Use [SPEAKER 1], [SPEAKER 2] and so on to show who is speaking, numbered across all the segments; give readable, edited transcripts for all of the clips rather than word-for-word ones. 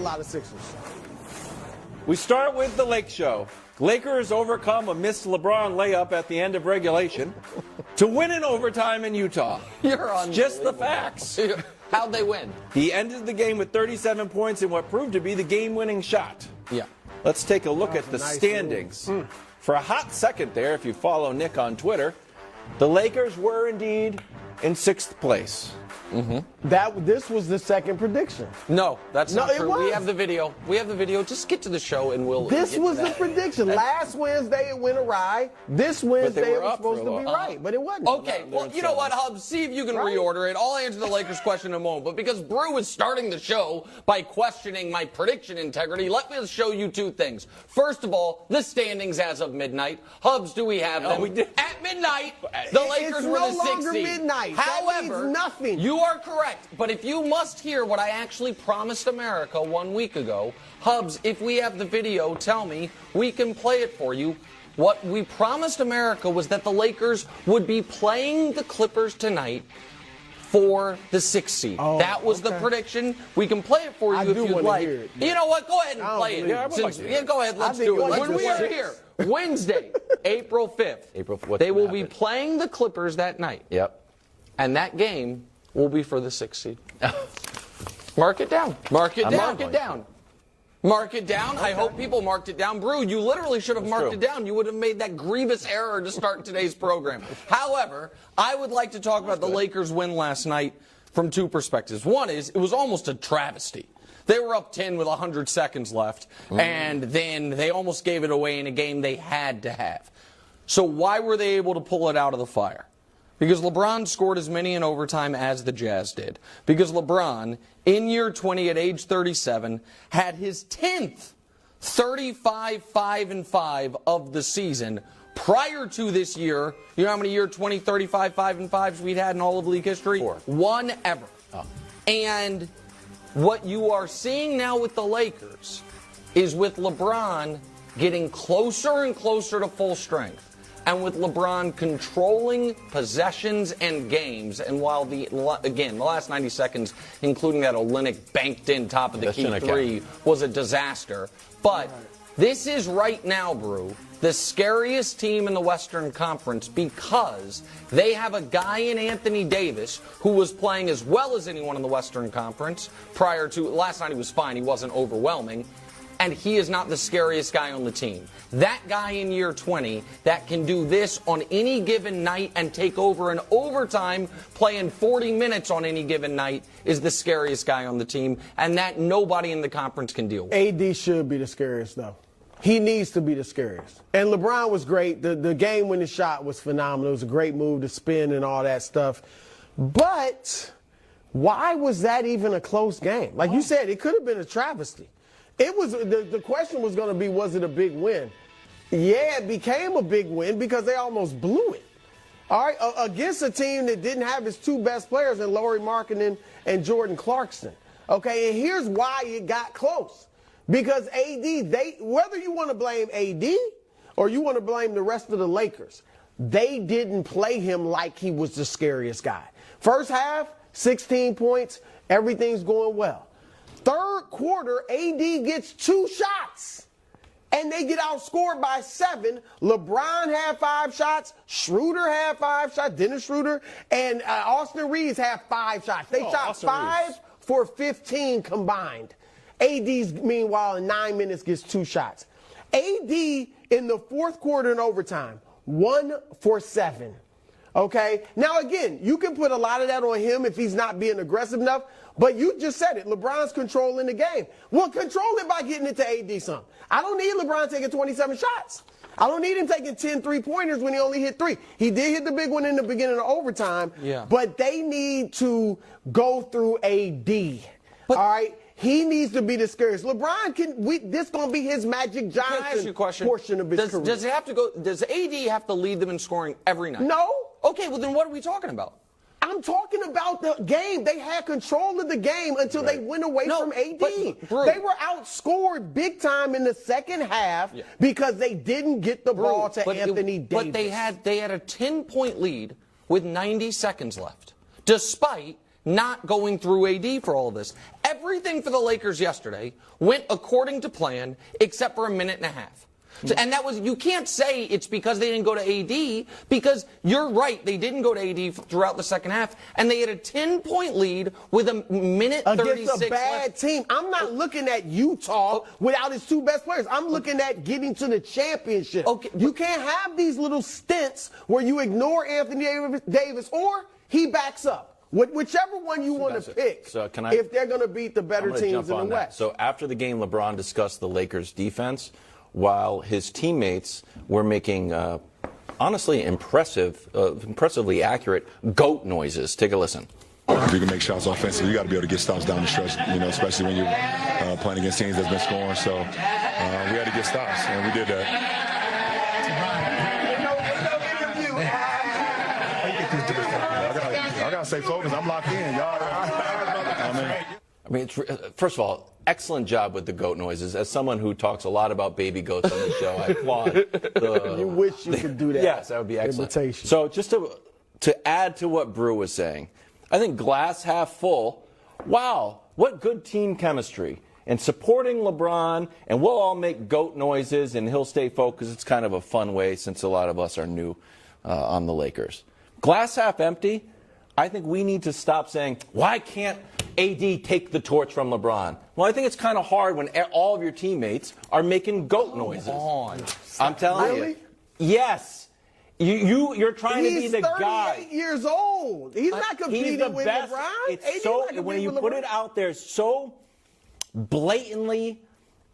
[SPEAKER 1] lot of Sixers.
[SPEAKER 2] We start with the Lake Show. Lakers overcome a missed LeBron layup at the end of regulation to win in overtime in Utah.
[SPEAKER 3] You're on
[SPEAKER 2] just the facts.
[SPEAKER 3] How'd they win?
[SPEAKER 2] He ended the game with 37 points in what proved to be the game-winning shot.
[SPEAKER 3] Yeah.
[SPEAKER 2] Let's take a look at the standings. For a hot second there, if you follow Nick on Twitter, the Lakers were indeed in 6th place.
[SPEAKER 1] This was the second prediction.
[SPEAKER 3] No, that's not
[SPEAKER 1] it
[SPEAKER 3] true.
[SPEAKER 1] was.
[SPEAKER 3] We have the video. Just get to the show and we'll.
[SPEAKER 1] This was the prediction. Last Wednesday it went awry. This Wednesday it was supposed to be right, but it wasn't.
[SPEAKER 3] Okay, well, you know what, Hub? See if you can reorder it. I'll answer the Lakers question in a moment. But because Brew is starting the show by questioning my prediction integrity, let me show you two things. First of all, the standings as of midnight. Hubs, do we have them?
[SPEAKER 2] We did.
[SPEAKER 3] At midnight, the Lakers were the 6th seed.
[SPEAKER 1] It's no longer midnight. That means nothing.
[SPEAKER 3] You are correct. But if you must hear what I actually promised America 1 week ago, Hubs, if we have the video, tell me. We can play it for you. What we promised America was that the Lakers would be playing the Clippers tonight for the 6th seed.
[SPEAKER 1] Oh,
[SPEAKER 3] that was the prediction. We can play it for you if you'd like.
[SPEAKER 1] Hear it,
[SPEAKER 3] you know what? Go ahead and play it. Go ahead. Let's do it. When we are here, Wednesday, April 5th, they will be playing the Clippers that night.
[SPEAKER 2] Yep.
[SPEAKER 3] And that game will be for the 6th seed. Mark it down. Mark it down. Mark it down. Mark it down. Okay. I hope people marked it down. Brew, you literally should have marked it down. You would have made that grievous error to start today's program. However, I would like to talk about the Lakers' win last night from two perspectives. One is, it was almost a travesty. They were up 10 with 100 seconds left, and then they almost gave it away in a game they had to have. So why were they able to pull it out of the fire? Because LeBron scored as many in overtime as the Jazz did. Because LeBron, in year 20 at age 37, had his 10th 35-5-5 of the season. Prior to this year, you know how many year 20, 35, 5-5s we'd had in all of league history?
[SPEAKER 2] 4.
[SPEAKER 3] One ever. Oh. And what you are seeing now with the Lakers is with LeBron getting closer and closer to full strength. And with LeBron controlling possessions and games, and while the last 90 seconds, including that Olynyk banked-in top of the key three, was a disaster. But this is right now, Brew, the scariest team in the Western Conference because they have a guy in Anthony Davis who was playing as well as anyone in the Western Conference prior to last night. He was fine. He wasn't overwhelming. And he is not the scariest guy on the team. That guy in year 20 that can do this on any given night and take over in overtime, playing 40 minutes on any given night, is the scariest guy on the team, and that nobody in the conference can deal with.
[SPEAKER 1] AD should be the scariest, though. He needs to be the scariest. And LeBron was great. The game-winning shot was phenomenal. It was a great move to spin and all that stuff. But why was that even a close game? Like you said, it could have been a travesty. It was the question was going to be, was it a big win? Yeah, it became a big win because they almost blew it. All right, against a team that didn't have its two best players in Lauri Markkanen and Jordan Clarkson. Okay, and here's why it got close. Because AD, whether you want to blame AD or you want to blame the rest of the Lakers, they didn't play him like he was the scariest guy. First half, 16 points, everything's going well. Third quarter, AD gets 2 shots, and they get outscored by 7. LeBron had 5 shots. Schroeder had 5 shots. Dennis Schroeder and Austin Reeves had 5 shots. They shot Austin 5 Reeves for 15 combined. AD's, meanwhile, in 9 minutes gets 2 shots. AD in the fourth quarter in overtime, 1 for 7. Okay? Now, again, you can put a lot of that on him if he's not being aggressive enough. But you just said it. LeBron's controlling the game. Well, control it by getting it to AD some. I don't need LeBron taking 27 shots. I don't need him taking 10 3-pointers when he only hit 3. He did hit the big one in the beginning of overtime. Yeah. But they need to go through AD. All right? He needs to be the scariest. LeBron this going to be his Magic Johnson portion of his career.
[SPEAKER 3] Does AD have to lead them in scoring every night?
[SPEAKER 1] No.
[SPEAKER 3] Okay, well then what are we talking about?
[SPEAKER 1] I'm talking about the game. They had control of the game until they went away from AD. They were outscored big time in the second half because they didn't get the ball to Anthony Davis.
[SPEAKER 3] But they had a 10-point lead with 90 seconds left, despite not going through AD for all of this. Everything for the Lakers yesterday went according to plan, except for a minute and a half. So, and that was, you can't say it's because they didn't go to AD, because you're right, they didn't go to AD throughout the second half, and they had a 10-point lead with a minute 36
[SPEAKER 1] against a bad
[SPEAKER 3] left.
[SPEAKER 1] team. I'm not looking at Utah without its two best players. I'm looking at getting to the championship.
[SPEAKER 3] Okay,
[SPEAKER 1] you can't have these little stints where you ignore Anthony Davis or he backs up. Whichever one you want to pick,
[SPEAKER 2] so can
[SPEAKER 1] if they're going to beat the better teams in the West.
[SPEAKER 2] So after the game, LeBron discussed the Lakers' defense, while his teammates were making, honestly, impressively accurate GOAT noises. Take a listen.
[SPEAKER 4] If you can make shots offensively, you got to be able to get stops down the stretch, especially when you're playing against teams that's been scoring. So we had to get stops, and we did that. I got to stay focused. I'm locked in, y'all.
[SPEAKER 2] I mean, first of all, excellent job with the goat noises. As someone who talks a lot about baby goats on the show, I applaud.
[SPEAKER 1] You wish you could do that.
[SPEAKER 2] Yes, that would be excellent.
[SPEAKER 1] Imitation.
[SPEAKER 2] So just to add to what Brew was saying, I think glass half full. Wow, what good team chemistry. And supporting LeBron, and we'll all make goat noises, and he'll stay focused. It's kind of a fun way since a lot of us are new on the Lakers. Glass half empty. I think we need to stop saying, why can't AD take the torch from LeBron? Well, I think it's kind of hard when all of your teammates are making goat noises. I'm telling you. Yes. You're trying to be the guy.
[SPEAKER 1] He's 38 years old. He's not competing with
[SPEAKER 2] best.
[SPEAKER 1] LeBron.
[SPEAKER 2] It's so, when you put it out there so blatantly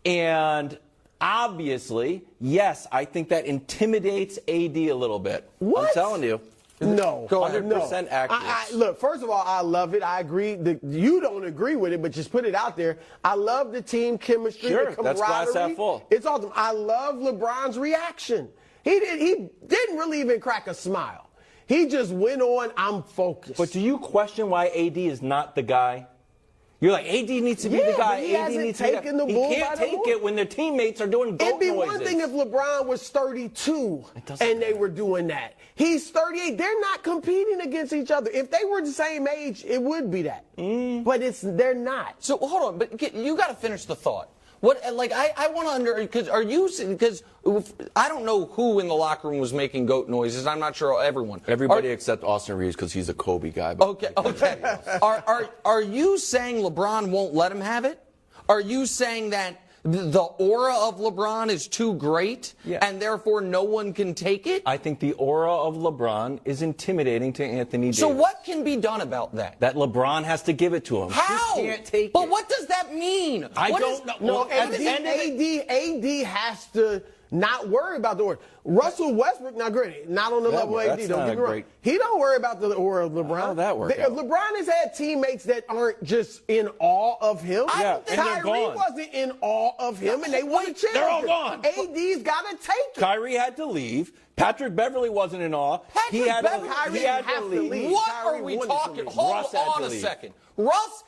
[SPEAKER 2] and obviously, yes, I think that intimidates AD a little bit.
[SPEAKER 1] What?
[SPEAKER 2] I'm telling you.
[SPEAKER 1] No,
[SPEAKER 2] 100% accurate.
[SPEAKER 1] Look, first of all, I love it. I agree. You don't agree with it, but just put it out there. I love the team chemistry,
[SPEAKER 2] sure,
[SPEAKER 1] the camaraderie.
[SPEAKER 2] that's glass half full.
[SPEAKER 1] It's awesome. I love LeBron's reaction. He didn't really even crack a smile. He just went on, I'm focused.
[SPEAKER 2] But do you question why AD is not the guy? You're like, AD needs to be the guy.
[SPEAKER 1] But he
[SPEAKER 2] AD needs to
[SPEAKER 1] taken the bull
[SPEAKER 2] He can't
[SPEAKER 1] by the
[SPEAKER 2] take
[SPEAKER 1] horn.
[SPEAKER 2] it when their teammates are doing goat
[SPEAKER 1] It'd be
[SPEAKER 2] noises.
[SPEAKER 1] one thing if LeBron was 32 and they were doing that. He's 38. They're not competing against each other. If they were the same age, it would be that. But they're not.
[SPEAKER 3] So hold on, but you got to finish the thought. What, like, I want to because I don't know who in the locker room was making goat noises. I'm not sure everyone.
[SPEAKER 2] Everybody except Austin Reeves because he's a Kobe guy.
[SPEAKER 3] Okay. Are you saying LeBron won't let him have it? Are you saying that the aura of LeBron is too great and therefore no one can take it?
[SPEAKER 2] I think the aura of LeBron is intimidating to Anthony Davis.
[SPEAKER 3] So what can be done about that?
[SPEAKER 2] That LeBron has to give it to him.
[SPEAKER 3] How?
[SPEAKER 2] He can't take
[SPEAKER 3] but
[SPEAKER 2] it.
[SPEAKER 3] what does that mean?
[SPEAKER 2] I
[SPEAKER 3] What
[SPEAKER 2] don't
[SPEAKER 3] is-
[SPEAKER 2] know.
[SPEAKER 1] No,
[SPEAKER 2] At the end of it-
[SPEAKER 1] AD has to not worry about the aura. Russell Westbrook, now granted, not on the level of AD,
[SPEAKER 2] that's
[SPEAKER 1] don't
[SPEAKER 2] not
[SPEAKER 1] get
[SPEAKER 2] a
[SPEAKER 1] me wrong.
[SPEAKER 2] great-
[SPEAKER 1] He don't worry about the aura of LeBron.
[SPEAKER 2] How'd that work out?
[SPEAKER 1] LeBron has had teammates that aren't just in awe of him.
[SPEAKER 3] I don't think-
[SPEAKER 2] and they're
[SPEAKER 1] Kyrie
[SPEAKER 2] gone.
[SPEAKER 1] wasn't in awe of him, and they won a championship.
[SPEAKER 2] They're all gone.
[SPEAKER 1] AD's got to take it.
[SPEAKER 2] Kyrie had to leave. Patrick Beverly wasn't in awe.
[SPEAKER 3] Patrick
[SPEAKER 2] he had
[SPEAKER 3] Beverly-
[SPEAKER 2] to,
[SPEAKER 1] Kyrie
[SPEAKER 2] he had
[SPEAKER 1] didn't have to leave.
[SPEAKER 3] What
[SPEAKER 1] Kyrie
[SPEAKER 3] are we
[SPEAKER 1] wanted to
[SPEAKER 3] talking?
[SPEAKER 1] leave.
[SPEAKER 3] Hold
[SPEAKER 2] Russ had
[SPEAKER 3] on
[SPEAKER 2] to
[SPEAKER 3] a
[SPEAKER 2] leave.
[SPEAKER 3] second. Russ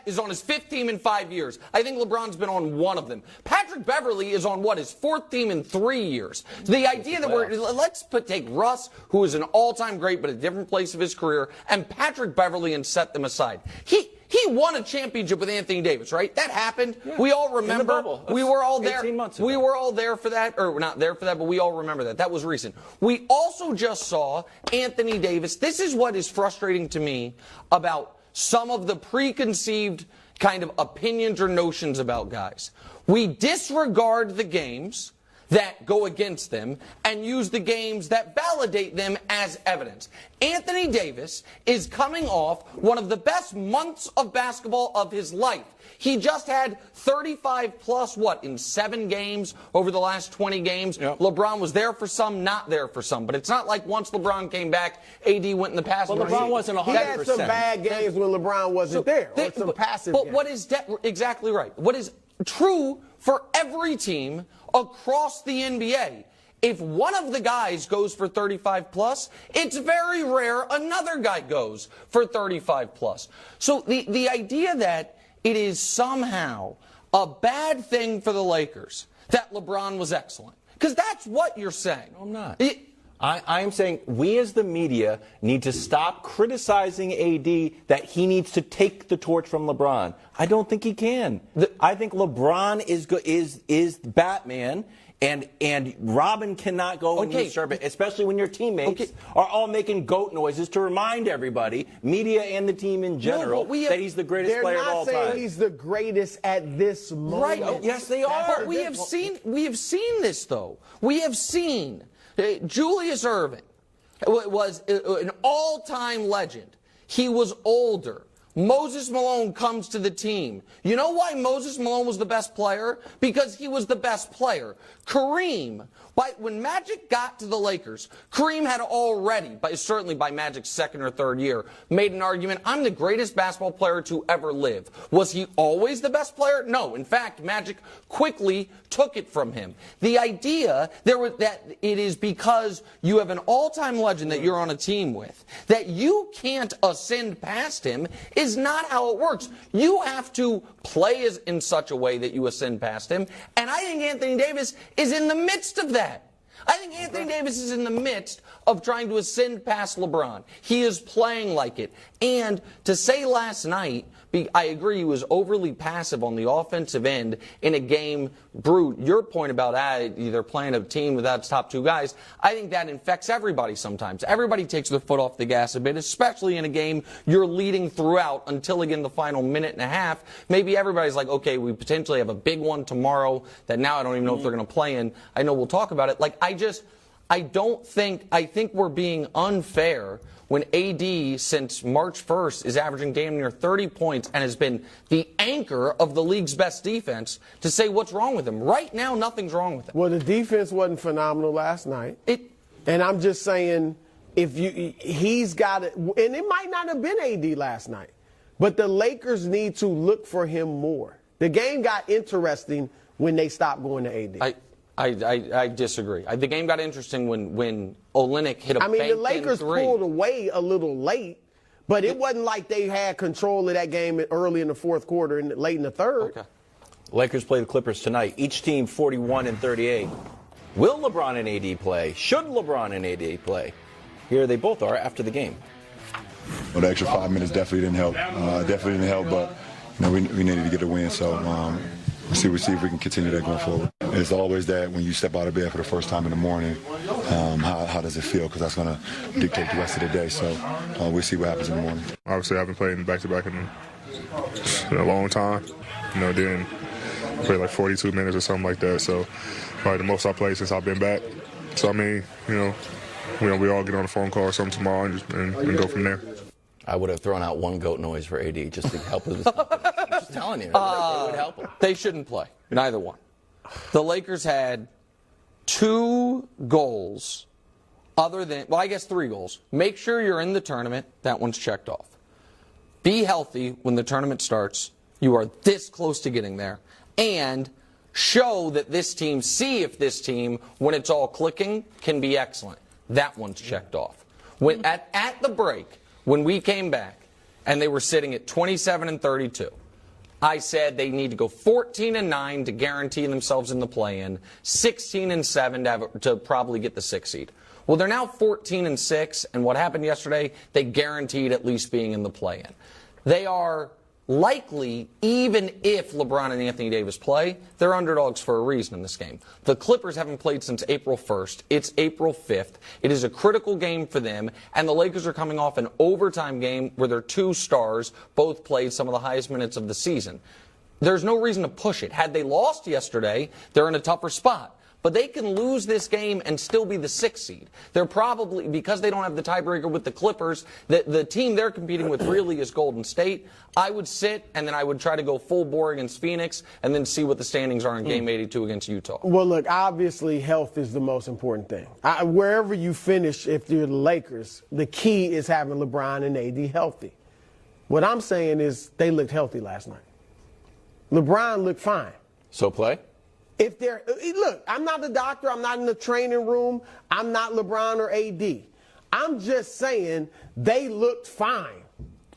[SPEAKER 3] is on his fifth team in 5 years. I think LeBron's been on one of them. Patrick Beverly is on his fourth team in 3 years. The idea that let's take Russ, who is an all-time great but a different place of his career, and Patrick Beverly and set them aside. He won a championship with Anthony Davis, right? That happened.
[SPEAKER 2] Yeah.
[SPEAKER 3] We all
[SPEAKER 2] In the
[SPEAKER 3] remember.
[SPEAKER 2] bubble.
[SPEAKER 3] We were all there.
[SPEAKER 2] 18 months ago.
[SPEAKER 3] We were all there for that, or not there for that, but we all remember that. That was recent. We also just saw Anthony Davis. This is what is frustrating to me about some of the preconceived kind of opinions or notions about guys. We disregard the games that go against them and use the games that validate them as evidence. Anthony Davis is coming off one of the best months of basketball of his life. He just had 35 plus, in 7 games over the last 20 games.
[SPEAKER 2] Yep.
[SPEAKER 3] LeBron was there for some, not there for some. But it's not like once LeBron came back, AD went in the past.
[SPEAKER 2] Well, LeBron wasn't 100%.
[SPEAKER 1] He had some bad games when LeBron wasn't there, or some passive
[SPEAKER 3] But
[SPEAKER 1] games.
[SPEAKER 3] what is exactly right? What is true for every team across the NBA? If one of the guys goes for 35 plus, it's very rare another guy goes for 35 plus. So the idea that it is somehow a bad thing for the Lakers that LeBron was excellent, because that's what you're saying.
[SPEAKER 2] I'm not. I am saying we as the media need to stop criticizing AD that he needs to take the torch from LeBron. I don't think he can. I think LeBron is Batman. And Robin cannot go and usurp it, especially when your teammates are all making goat noises to remind everybody, media and the team in general, that he's the greatest player of all time.
[SPEAKER 1] They're not saying he's the greatest at this moment.
[SPEAKER 3] Right.
[SPEAKER 2] Oh, yes, they are.
[SPEAKER 3] But we have seen this, though. We have seen Julius Erving was an all-time legend. He was older. Moses Malone comes to the team. You know why Moses Malone was the best player? Because he was the best player. Kareem, when Magic got to the Lakers, Kareem had already, certainly by Magic's second or third year, made an argument, I'm the greatest basketball player to ever live. Was he always the best player? No. In fact, Magic quickly took it from him. The idea that it is because you have an all-time legend that you're on a team with, that you can't ascend past him is not how it works. You have to play in such a way that you ascend past him, and I think Anthony Davis is in the midst of that. I think Anthony Davis is in the midst of trying to ascend past LeBron. He is playing like it. And to say last night, I agree he was overly passive on the offensive end in a game. Brew, your point about they're playing a team without its top two guys, I think that infects everybody sometimes. Everybody takes their foot off the gas a bit, especially in a game you're leading throughout until, again, the final minute and a half. Maybe everybody's like, okay, we potentially have a big one tomorrow that now I don't even know if they're going to play in. I know we'll talk about it. I think we're being unfair when AD, since March 1st, is averaging damn near 30 points and has been the anchor of the league's best defense, to say what's wrong with him. Right now, nothing's wrong with him.
[SPEAKER 1] Well, the defense wasn't phenomenal last night. And I'm just saying, he's got it, and it might not have been AD last night, but the Lakers need to look for him more. The game got interesting when they stopped going to AD.
[SPEAKER 3] I disagree. The game got interesting when Olynyk hit a bank in three.
[SPEAKER 1] The Lakers pulled away a little late, but it wasn't like they had control of that game early in the fourth quarter and late in the third.
[SPEAKER 2] Okay. Lakers play the Clippers tonight. Each team 41-38. Will LeBron and AD play? Should LeBron and AD play? Here they both are after the game.
[SPEAKER 4] Well, the extra 5 minutes definitely didn't help. But we needed to get a win. So we'll see if we can continue that going forward. It's always that when you step out of bed for the first time in the morning, how does it feel? Because that's going to dictate the rest of the day. So we'll see what happens in the morning.
[SPEAKER 5] Obviously, I haven't played in back-to-back in a long time. Didn't play like 42 minutes or something like that. So probably the most I played since I've been back. So, we all get on a phone call or something tomorrow and go from there.
[SPEAKER 2] I would have thrown out one goat noise for AD just to help with his confidence. I'm just telling you, it would help him.
[SPEAKER 3] They shouldn't play, neither one. The Lakers had 2 goals I guess 3 goals. Make sure you're in the tournament. That one's checked off. Be healthy when the tournament starts. You are this close to getting there. And show that see if this team, when it's all clicking, can be excellent. That one's checked off. At the break, when we came back, and they were sitting at 27-32, I said they need to go 14-9 to guarantee themselves in the play-in, 16-7 to probably get the 6th seed. Well, they're now 14-6, and what happened yesterday, they guaranteed at least being in the play-in. They are likely, even if LeBron and Anthony Davis play, they're underdogs for a reason in this game. The Clippers haven't played since April 1st. It's April 5th. It is a critical game for them, and the Lakers are coming off an overtime game where their 2 stars both played some of the highest minutes of the season. There's no reason to push it. Had they lost yesterday, they're in a tougher spot. But they can lose this game and still be the 6th seed. They're probably, because they don't have the tiebreaker with the Clippers, the team they're competing with really is Golden State. I would sit, and then I would try to go full bore against Phoenix, and then see what the standings are in Game 82 against Utah.
[SPEAKER 1] Well, look, obviously health is the most important thing. Wherever you finish, if you're the Lakers, the key is having LeBron and AD healthy. What I'm saying is they looked healthy last night. LeBron looked fine.
[SPEAKER 2] So play?
[SPEAKER 1] Look, I'm not the doctor. I'm not in the training room. I'm not LeBron or AD. I'm just saying they looked fine.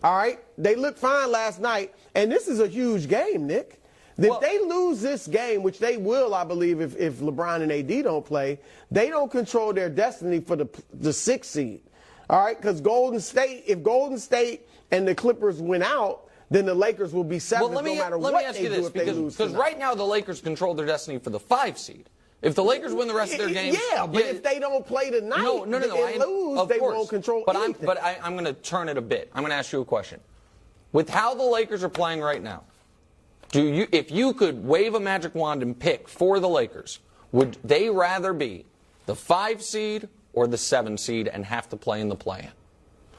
[SPEAKER 1] All right? They looked fine last night. And this is a huge game, Nick. If they lose this game, which they will, I believe, if LeBron and AD don't play, they don't control their destiny for the 6th seed. All right, because if Golden State and the Clippers win out, then the Lakers will be 7th no matter what they do if they lose.
[SPEAKER 3] Because right now the Lakers control their destiny for the 5 seed. If the Lakers win the rest of their games,
[SPEAKER 1] but if they don't play tonight and lose, they won't control anything.
[SPEAKER 3] But I'm going to turn it a bit. I'm going to ask you a question. With how the Lakers are playing right now, if you could wave a magic wand and pick for the Lakers, would they rather be the 5 seed or the 7 seed and have to play in the play-in?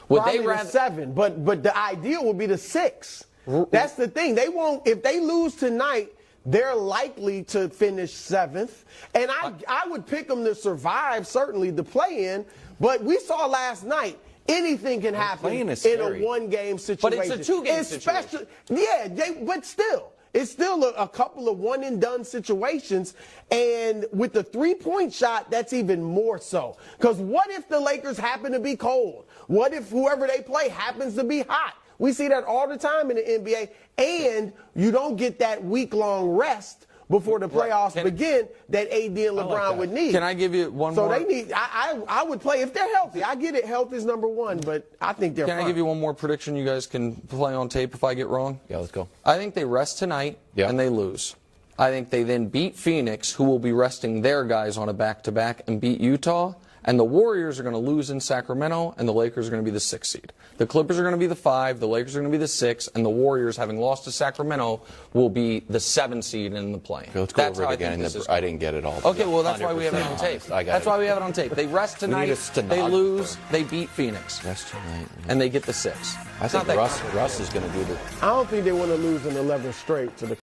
[SPEAKER 3] Would
[SPEAKER 1] Probably
[SPEAKER 3] they rather
[SPEAKER 1] the 7, but the ideal would be the 6. That's the thing. They won't. If they lose tonight, they're likely to finish 7th. And I would pick them to survive, certainly, the play-in. But we saw last night, anything can happen in a one-game situation.
[SPEAKER 3] But it's a 2-game situation.
[SPEAKER 1] Yeah, but still. It's still a couple of one-and-done situations. And with the three-point shot, that's even more so. Because what if the Lakers happen to be cold? What if whoever they play happens to be hot? We see that all the time in the NBA. And you don't get that week-long rest before the playoffs begin that AD and LeBron would need.
[SPEAKER 3] Can I give you one more?
[SPEAKER 1] So they need. I would play if they're healthy. I get it. Health is number one, but I think they're fine.
[SPEAKER 3] Can I give you one more prediction you guys can play on tape if I get wrong?
[SPEAKER 2] Yeah, let's go.
[SPEAKER 3] I think they rest tonight and they lose. I think they then beat Phoenix, who will be resting their guys on a back-to-back, and beat Utah. And the Warriors are going to lose in Sacramento, and the Lakers are going to be the 6th seed. The Clippers are going to be the 5, the Lakers are going to be the 6, and the Warriors, having lost to Sacramento, will be the 7 seed in the play.
[SPEAKER 2] Okay, let's go over it again. I didn't get it all.
[SPEAKER 3] Okay, well, that's why we have it on tape. That's why we have it on tape. They rest tonight, they lose, they beat Phoenix.
[SPEAKER 2] Rest tonight.
[SPEAKER 3] And they get the 6.
[SPEAKER 2] I think Russ is going to do the...
[SPEAKER 1] I don't think they want to lose an 11 straight to the